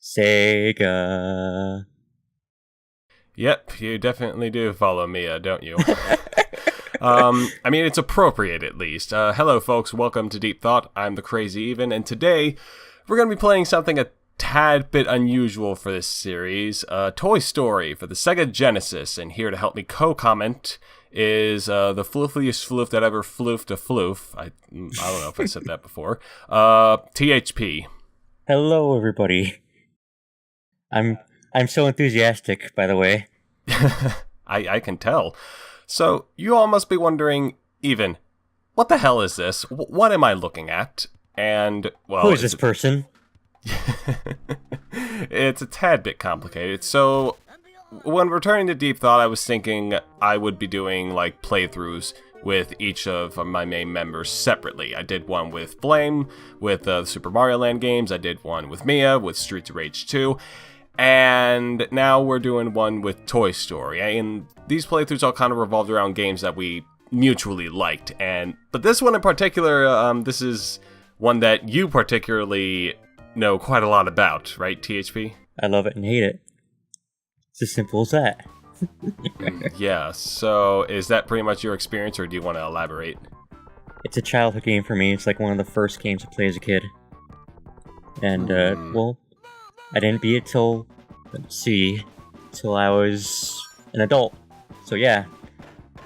Sega. Yep, you definitely do follow Mia, don't you? I mean, it's appropriate at least. Hello, folks. Welcome to Deep Thought. I'm the Crazy Even, and today we're going to be playing something a tad bit unusual for this series, Toy Story for the Sega Genesis. And here to help me co-comment is the floofiest floof that ever floofed a floof. I don't know if I said that before. THP. Hello, everybody. I'm so enthusiastic, by the way. I can tell. So, you all must be wondering, Even, what the hell is this? What am I looking at? And, well... Who is this person? It's a tad bit complicated. So, when returning to Deep Thought, I was thinking I would be doing, like, playthroughs with each of my main members separately. I did one with Blame, with the Super Mario Land games. I did one with Mia, with Streets of Rage 2. And now we're doing one with Toy Story. And these playthroughs all kind of revolved around games that we mutually liked. But this one in particular, this is one that you particularly know quite a lot about, right, THP? I love it and hate it. It's as simple as that. Yeah, so is that pretty much your experience, or do you want to elaborate? It's a childhood game for me. It's like one of the first games I played as a kid. And, well, I didn't beat it till I was an adult. So yeah,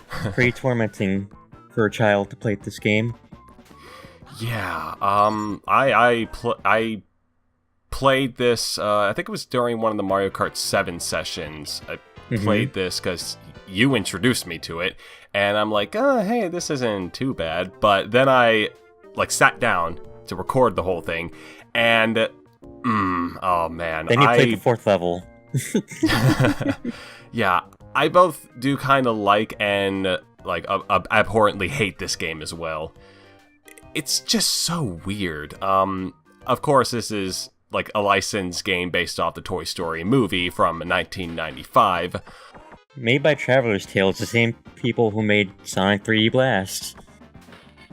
pretty tormenting for a child to play this game. Yeah, I played this, I think it was during one of the Mario Kart 7 sessions. I played this because you introduced me to it, and I'm like, oh, hey, this isn't too bad. But then I, sat down to record the whole thing, and, oh man. Then you played the fourth level. Yeah, I both do kind of and, abhorrently hate this game as well. It's just so weird. Of course, this is a licensed game based off the Toy Story movie from 1995. Made by Traveler's Tales, the same people who made Sonic 3D Blast.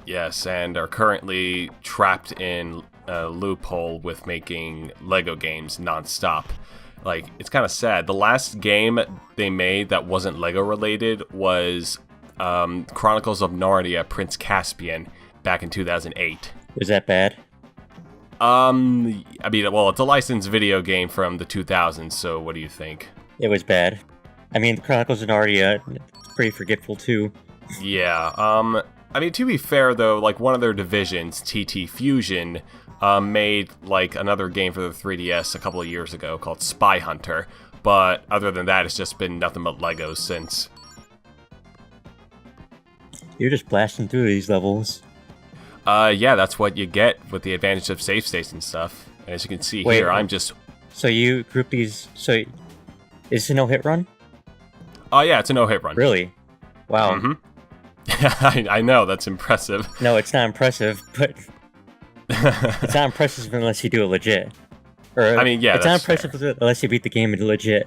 Yes, and are currently trapped in a loophole with making Lego games non-stop. It's kind of sad. The last game they made that wasn't Lego related was Chronicles of Narnia: Prince Caspian back in 2008. Was that bad? I mean, well, it's a licensed video game from the 2000s, so what do you think? It was bad. I mean, Chronicles of Narnia, it's pretty forgetful too. Yeah, I mean, to be fair though, one of their divisions, TT Fusion, made another game for the 3DS a couple of years ago called Spy Hunter, but other than that, it's just been nothing but Legos since. You're just blasting through these levels. Yeah, that's what you get with the advantage of save states and stuff. As you can see here, I'm just... So you group these... So, is it a no-hit run? Oh yeah, it's a no-hit run. Really? Wow. Mm-hmm. I know, that's impressive. No, it's not impressive, but... It's not impressive unless you do it legit. Or, I mean, yeah, it's not impressive unless you beat the game legit.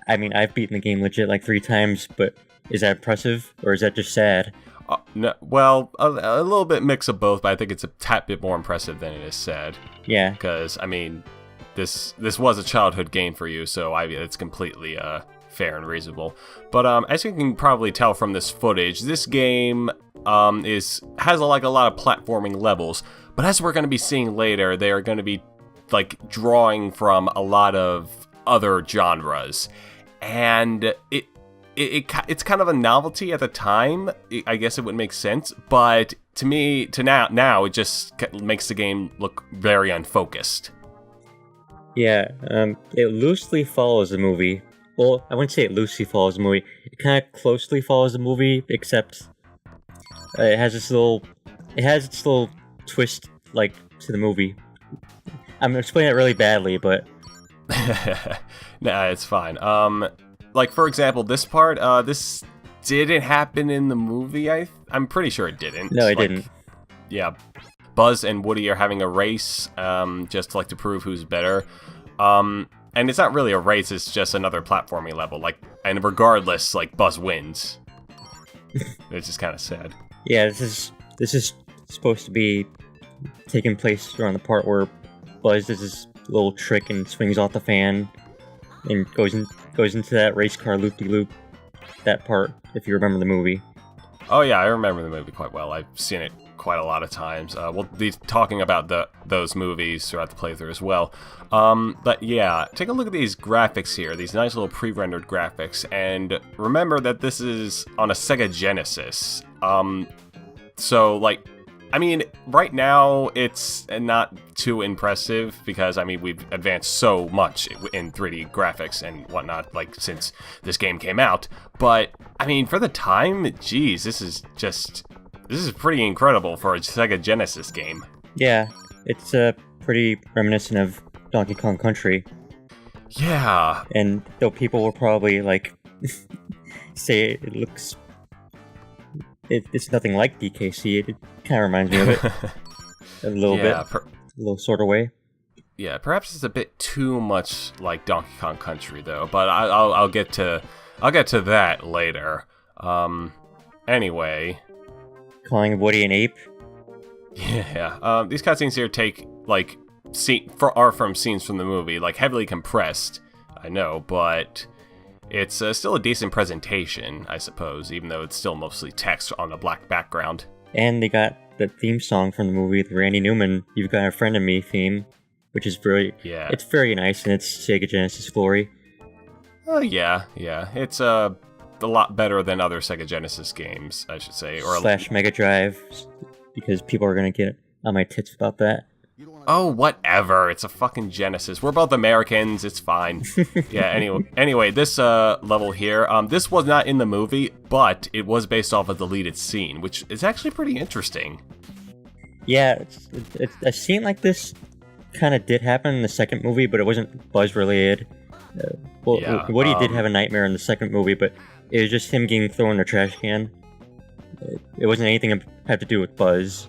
I mean, I've beaten the game legit 3 times, but is that impressive, or is that just sad? No, well, a little bit mix of both, but I think it's a tad bit more impressive than it is sad. Yeah. Because, I mean, this was a childhood game for you, so it's completely fair and reasonable. But as you can probably tell from this footage, this game has a lot of platforming levels. But as we're going to be seeing later, they are going to be drawing from a lot of other genres, and it's kind of a novelty at the time. I guess it would make sense, but to me, now it just makes the game look very unfocused. Yeah, it loosely follows the movie. Well, I wouldn't say it loosely follows the movie. It kind of closely follows the movie, except it has its little twist to the movie. I'm explaining it really badly, but nah, it's fine. For example, this part, this didn't happen in the movie. I'm pretty sure it didn't. No, it didn't. Yeah, Buzz and Woody are having a race, just to prove who's better. And it's not really a race; it's just another platforming level. And regardless, Buzz wins. It's just kind of sad. Yeah, this is supposed to be taking place around the part where Buzz does his little trick and swings off the fan and goes into that race car loop-de-loop. That part, if you remember the movie. Oh yeah, I remember the movie quite well. I've seen it quite a lot of times. We'll be talking about those movies throughout the playthrough as well. But yeah, take a look at these graphics here, these nice little pre-rendered graphics, and remember that this is on a Sega Genesis. So like, I mean, right now it's not too impressive because, I mean, we've advanced so much in 3D graphics and whatnot, like, since this game came out. But, I mean, for the time, geez, this is pretty incredible for a Sega Genesis game. Yeah, it's pretty reminiscent of Donkey Kong Country. Yeah. And though people will probably, like, say it looks... It's nothing like DKC, it kind of reminds me of it. A little bit. A little sort of way. Yeah, perhaps it's a bit too much like Donkey Kong Country, though. But I'll get to that later. Anyway, calling Woody an ape. Yeah. These cutscenes here take like are from scenes from the movie, like heavily compressed. I know, but it's still a decent presentation, I suppose, even though it's still mostly text on a black background. And they got the theme song from the movie, the Randy Newman "You've Got a Friend in Me" theme, which is it's very nice in its Sega Genesis glory. Oh yeah. It's a lot better than other Sega Genesis games, I should say, or / Mega Drive, because people are gonna get on my tits about that. Oh, whatever. It's a fucking Genesis. We're both Americans. It's fine. Yeah, anyway, this level here, this was not in the movie, but it was based off a deleted scene, which is actually pretty interesting. Yeah, a scene like this kind of did happen in the second movie, but it wasn't Buzz-related. Woody did have a nightmare in the second movie, but it was just him getting thrown in a trash can. It wasn't anything that had to do with Buzz.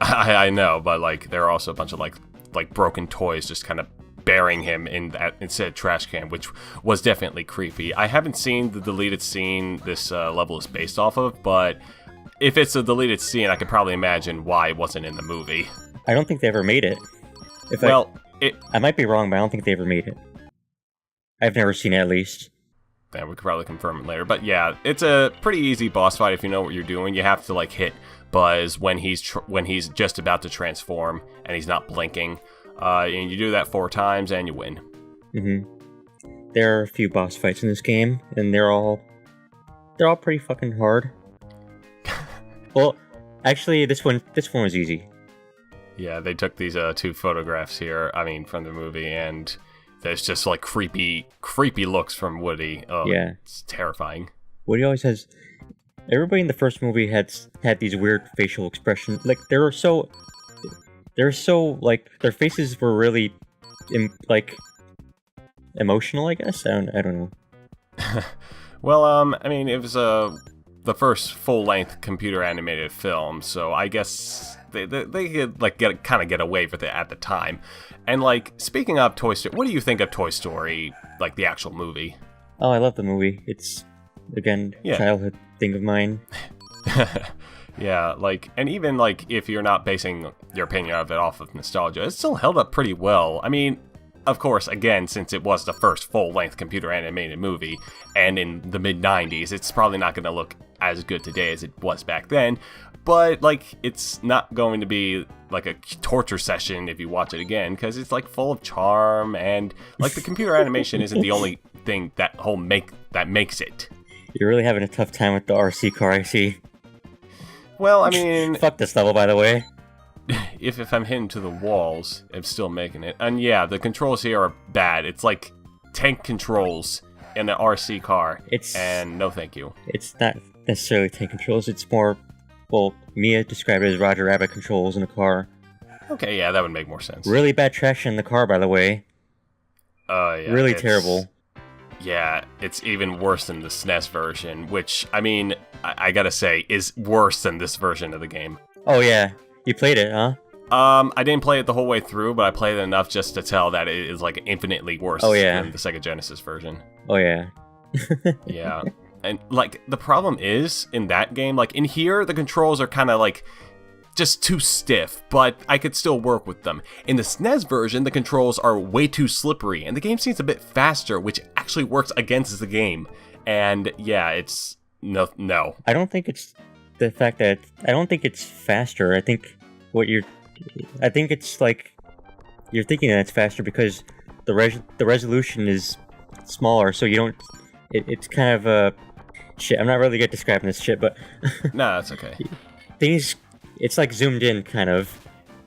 I know, but like there are also a bunch of like broken toys just kind of burying him in that instead trash can, which was definitely creepy. I haven't seen the deleted scene this level is based off of, but if it's a deleted scene, I can probably imagine why it wasn't in the movie. I don't think they ever made it. I might be wrong, but I don't think they ever made it. I've never seen it, at least. Yeah, we could probably confirm it later. But yeah, it's a pretty easy boss fight if you know what you're doing. You have to like hit Buzz when he's just about to transform and he's not blinking, and you do that 4 times and you win. There are a few boss fights in this game, and they're all pretty fucking hard. Well, actually, this one was easy. Yeah, they took these 2 photographs here. I mean, from the movie, and there's just like creepy looks from Woody. Oh, yeah, it's terrifying. Woody always has. Everybody in the first movie had these weird facial expressions. Like they're so like their faces were really emotional. I guess I don't know. Well, I mean, it was the first full-length computer animated film, so I guess they could like get away with it at the time. And like speaking of Toy Story, what do you think of Toy Story, like the actual movie? Oh, I love the movie. It's again childhood thing of mine. Yeah, like, and even like if you're not basing your opinion of it off of nostalgia, it still held up pretty well. I mean, of course, again, since it was the first full-length computer animated movie, and in the mid-90s, it's probably not going to look as good today as it was back then, but like it's not going to be like a torture session if you watch it again, because it's like full of charm, and like the computer animation isn't the only thing that makes it. You're really having a tough time with the RC car, I see. Well, I mean... Fuck this level, by the way. If I'm hitting to the walls, I'm still making it. And yeah, the controls here are bad. It's like tank controls in an RC car. And no thank you. It's not necessarily tank controls. It's more... Well, Mia described it as Roger Rabbit controls in a car. Okay, yeah, that would make more sense. Really bad traction in the car, by the way. Yeah. Really terrible. Yeah, it's even worse than the SNES version, which, I mean, I gotta say, is worse than this version of the game. Oh yeah, you played it, huh? I didn't play it the whole way through, but I played it enough just to tell that it is, like, infinitely worse than the Sega Genesis version. Oh yeah. Yeah. And, like, the problem is, in that game, like, in here, the controls are kind of, like, just too stiff, but I could still work with them. In the SNES version, the controls are way too slippery, and the game seems a bit faster, which actually works against the game. And yeah, it's no. I don't think it's the fact that I don't think it's faster. I think it's like you're thinking that it's faster because the resolution is smaller, so you don't. It's kind of a shit. I'm not really good at describing this shit, but Nah, that's okay. It's like zoomed in, kind of.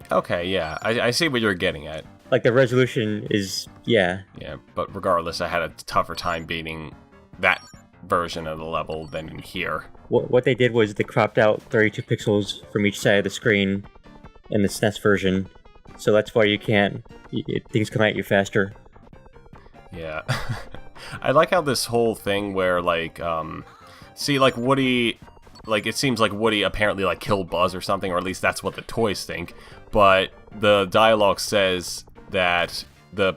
Okay, yeah, I see what you're getting at. Like the resolution is, yeah. Yeah, but regardless, I had a tougher time beating that version of the level than in here. What they did was they cropped out 32 pixels from each side of the screen in the SNES version, so that's why you can't. Things come at you faster. Yeah, I like how this whole thing where like, see, like Woody. Like, it seems like Woody apparently, like, killed Buzz or something, or at least that's what the toys think. But the dialogue says that the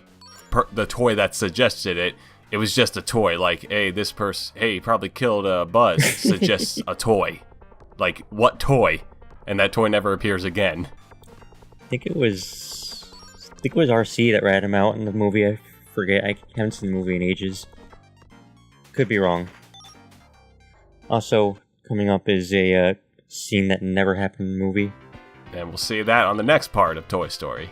toy that suggested it was just a toy. Like, hey, he probably killed Buzz, suggests a toy. Like, what toy? And that toy never appears again. I think it was RC that ratted him out in the movie. I forget. I haven't seen the movie in ages. Could be wrong. Also, coming up is a scene that never happened in the movie. And we'll see that on the next part of Toy Story.